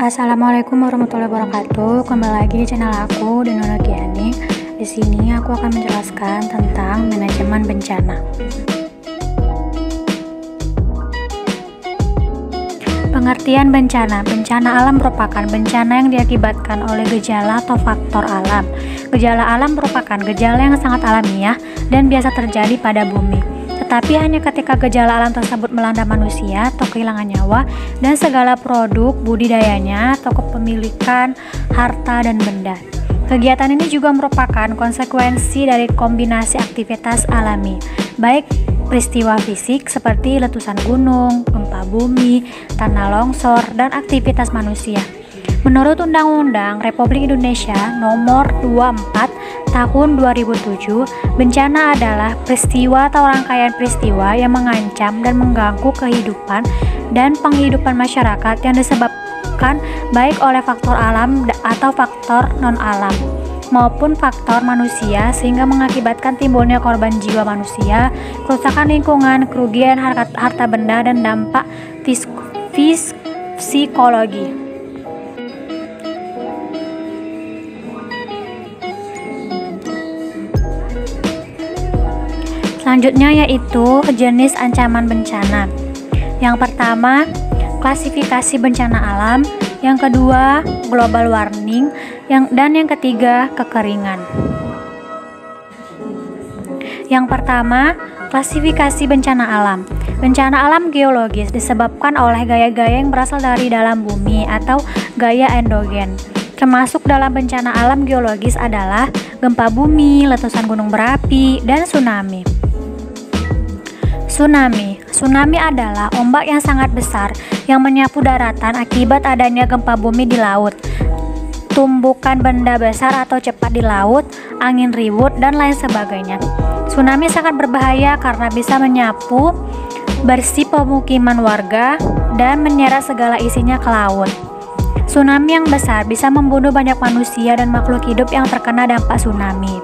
Assalamualaikum warahmatullahi wabarakatuh. Kembali lagi di channel aku, Dino Giani. Di sini aku akan menjelaskan tentang manajemen bencana. Pengertian bencana. Bencana alam merupakan bencana yang diakibatkan oleh gejala atau faktor alam. Gejala alam merupakan gejala yang sangat alamiah dan biasa terjadi pada bumi. Tetapi hanya ketika gejala alam tersebut melanda manusia atau kehilangan nyawa dan segala produk budidayanya atau kepemilikan harta dan benda. Kegiatan ini juga merupakan konsekuensi dari kombinasi aktivitas alami, baik peristiwa fisik seperti letusan gunung, gempa bumi, tanah longsor, dan aktivitas manusia. Menurut Undang-Undang Republik Indonesia Nomor 24 Tahun 2007, bencana adalah peristiwa atau rangkaian peristiwa yang mengancam dan mengganggu kehidupan dan penghidupan masyarakat yang disebabkan baik oleh faktor alam atau faktor non-alam maupun faktor manusia, sehingga mengakibatkan timbulnya korban jiwa manusia, kerusakan lingkungan, kerugian harta benda, dan dampak psikologi. Selanjutnya yaitu jenis ancaman bencana. Yang pertama, klasifikasi bencana alam. Yang kedua, global warming. Dan yang ketiga, kekeringan. Yang pertama, klasifikasi bencana alam. Bencana alam geologis disebabkan oleh gaya-gaya yang berasal dari dalam bumi atau gaya endogen. Termasuk dalam bencana alam geologis adalah gempa bumi, letusan gunung berapi, dan tsunami. Tsunami adalah ombak yang sangat besar yang menyapu daratan akibat adanya gempa bumi di laut, tumbukan benda besar atau cepat di laut, angin ribut, dan lain sebagainya. Tsunami sangat berbahaya karena bisa menyapu bersih pemukiman warga dan menyeret segala isinya ke laut. Tsunami yang besar bisa membunuh banyak manusia dan makhluk hidup yang terkena dampak tsunami.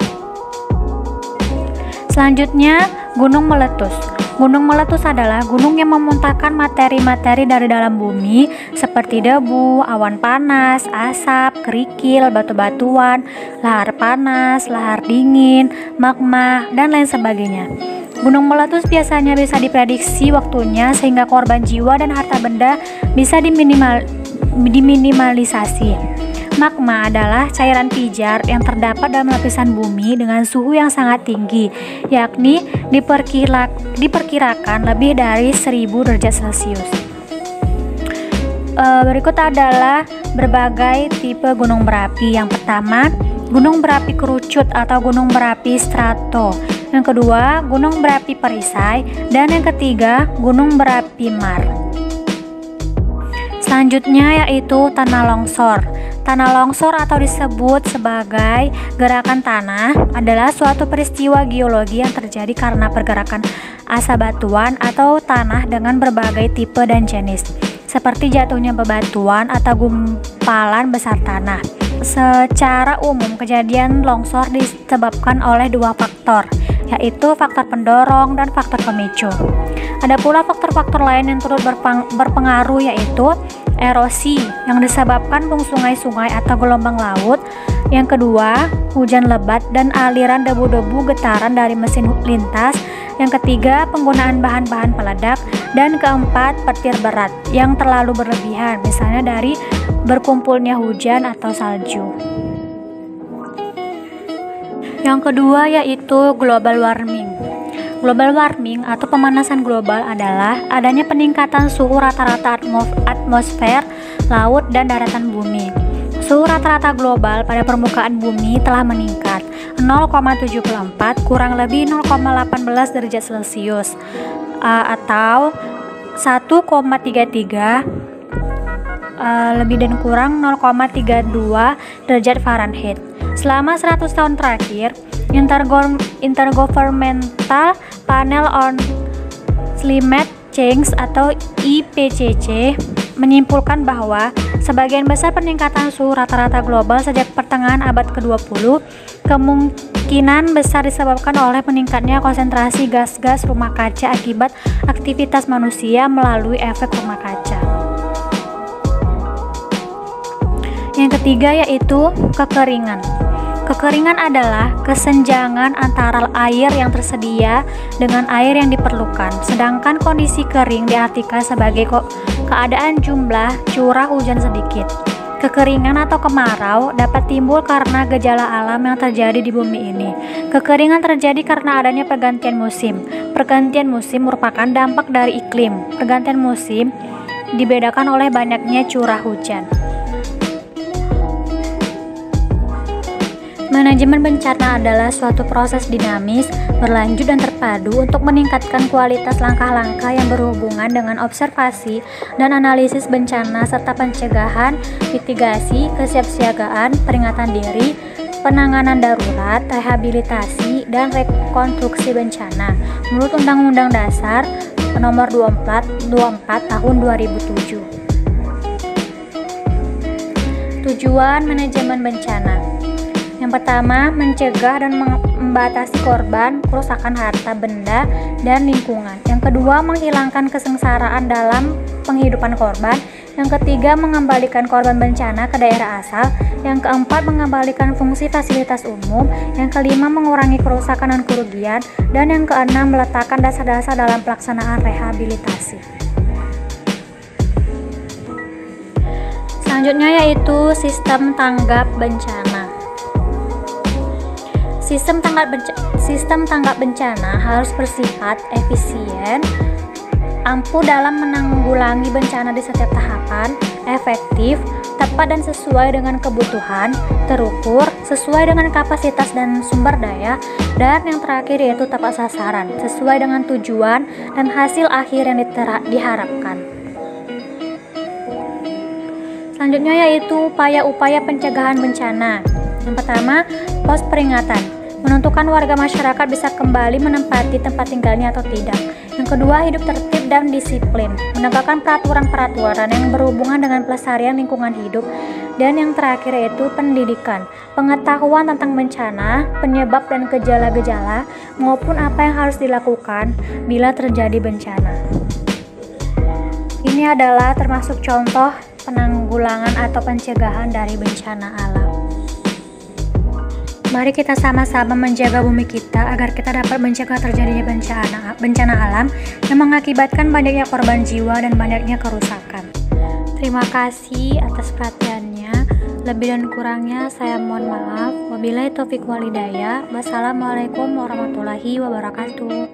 Selanjutnya, gunung meletus. Gunung meletus adalah gunung yang memuntahkan materi-materi dari dalam bumi seperti debu, awan panas, asap, kerikil, batu-batuan, lahar panas, lahar dingin, magma, dan lain sebagainya. Gunung meletus biasanya bisa diprediksi waktunya sehingga korban jiwa dan harta benda bisa diminimalisasi. Magma adalah cairan pijar yang terdapat dalam lapisan bumi dengan suhu yang sangat tinggi, yakni diperkirakan lebih dari 1000 derajat Celcius. Berikut adalah berbagai tipe gunung berapi. Yang pertama, gunung berapi kerucut atau gunung berapi strato. Yang kedua, gunung berapi perisai. Dan yang ketiga, gunung berapi mar. Selanjutnya yaitu tanah longsor. Tanah longsor atau disebut sebagai gerakan tanah adalah suatu peristiwa geologi yang terjadi karena pergerakan asa batuan atau tanah dengan berbagai tipe dan jenis, seperti jatuhnya bebatuan atau gumpalan besar tanah. Secara umum, kejadian longsor disebabkan oleh dua faktor, yaitu faktor pendorong dan faktor pemicu. Ada pula faktor-faktor lain yang turut berpengaruh, yaitu erosi yang disebabkan sungai-sungai atau gelombang laut. Yang kedua, hujan lebat dan aliran debu-debu getaran dari mesin lintas. Yang ketiga, penggunaan bahan-bahan peledak. Dan keempat, petir berat yang terlalu berlebihan, misalnya dari berkumpulnya hujan atau salju. Yang kedua yaitu global warming. Global warming atau pemanasan global adalah adanya peningkatan suhu rata-rata atmosfer, laut, dan daratan bumi. Suhu rata-rata global pada permukaan bumi telah meningkat 0,74 kurang lebih 0,18 derajat Celcius atau 1,33 lebih dan kurang 0,32 derajat Fahrenheit. Selama 100 tahun terakhir, Intergovernmental Panel on Climate Change atau IPCC menyimpulkan bahwa sebagian besar peningkatan suhu rata-rata global sejak pertengahan abad ke-20 kemungkinan besar disebabkan oleh meningkatnya konsentrasi gas-gas rumah kaca akibat aktivitas manusia melalui efek rumah kaca. Yang ketiga yaitu kekeringan. Kekeringan adalah kesenjangan antara air yang tersedia dengan air yang diperlukan. Sedangkan kondisi kering diartikan sebagai keadaan jumlah curah hujan sedikit. Kekeringan atau kemarau dapat timbul karena gejala alam yang terjadi di bumi ini. Kekeringan terjadi karena adanya pergantian musim. Pergantian musim merupakan dampak dari iklim. Pergantian musim dibedakan oleh banyaknya curah hujan. Manajemen bencana adalah suatu proses dinamis, berlanjut dan terpadu untuk meningkatkan kualitas langkah-langkah yang berhubungan dengan observasi dan analisis bencana serta pencegahan, mitigasi, kesiapsiagaan, peringatan diri, penanganan darurat, rehabilitasi, dan rekonstruksi bencana menurut Undang-Undang Dasar Nomor 24 Tahun 2007. Tujuan manajemen bencana. Yang pertama, mencegah dan membatasi korban, kerusakan harta benda, dan lingkungan. Yang kedua, menghilangkan kesengsaraan dalam penghidupan korban. Yang ketiga, mengembalikan korban bencana ke daerah asal. Yang keempat, mengembalikan fungsi fasilitas umum. Yang kelima, mengurangi kerusakan dan kerugian. Dan yang keenam, meletakkan dasar-dasar dalam pelaksanaan rehabilitasi. Selanjutnya yaitu sistem tanggap bencana. Sistem tanggap bencana harus bersifat efisien, ampuh dalam menanggulangi bencana di setiap tahapan, efektif, tepat dan sesuai dengan kebutuhan, terukur, sesuai dengan kapasitas dan sumber daya, dan yang terakhir yaitu tepat sasaran, sesuai dengan tujuan dan hasil akhir yang diharapkan. Selanjutnya yaitu upaya-upaya pencegahan bencana. Yang pertama, pos peringatan. Menentukan warga masyarakat bisa kembali menempati tempat tinggalnya atau tidak. Yang kedua, hidup tertib dan disiplin. Menegakkan peraturan-peraturan yang berhubungan dengan pelestarian lingkungan hidup. Dan yang terakhir yaitu pendidikan. Pengetahuan tentang bencana, penyebab dan gejala-gejala, maupun apa yang harus dilakukan bila terjadi bencana. Ini adalah termasuk contoh penanggulangan atau pencegahan dari bencana alam. Mari kita sama-sama menjaga bumi kita agar kita dapat mencegah terjadinya bencana alam yang mengakibatkan banyaknya korban jiwa dan banyaknya kerusakan. Terima kasih atas perhatiannya. Lebih dan kurangnya saya mohon maaf. Wabillahi taufiq wal hidayah. Wassalamualaikum warahmatullahi wabarakatuh.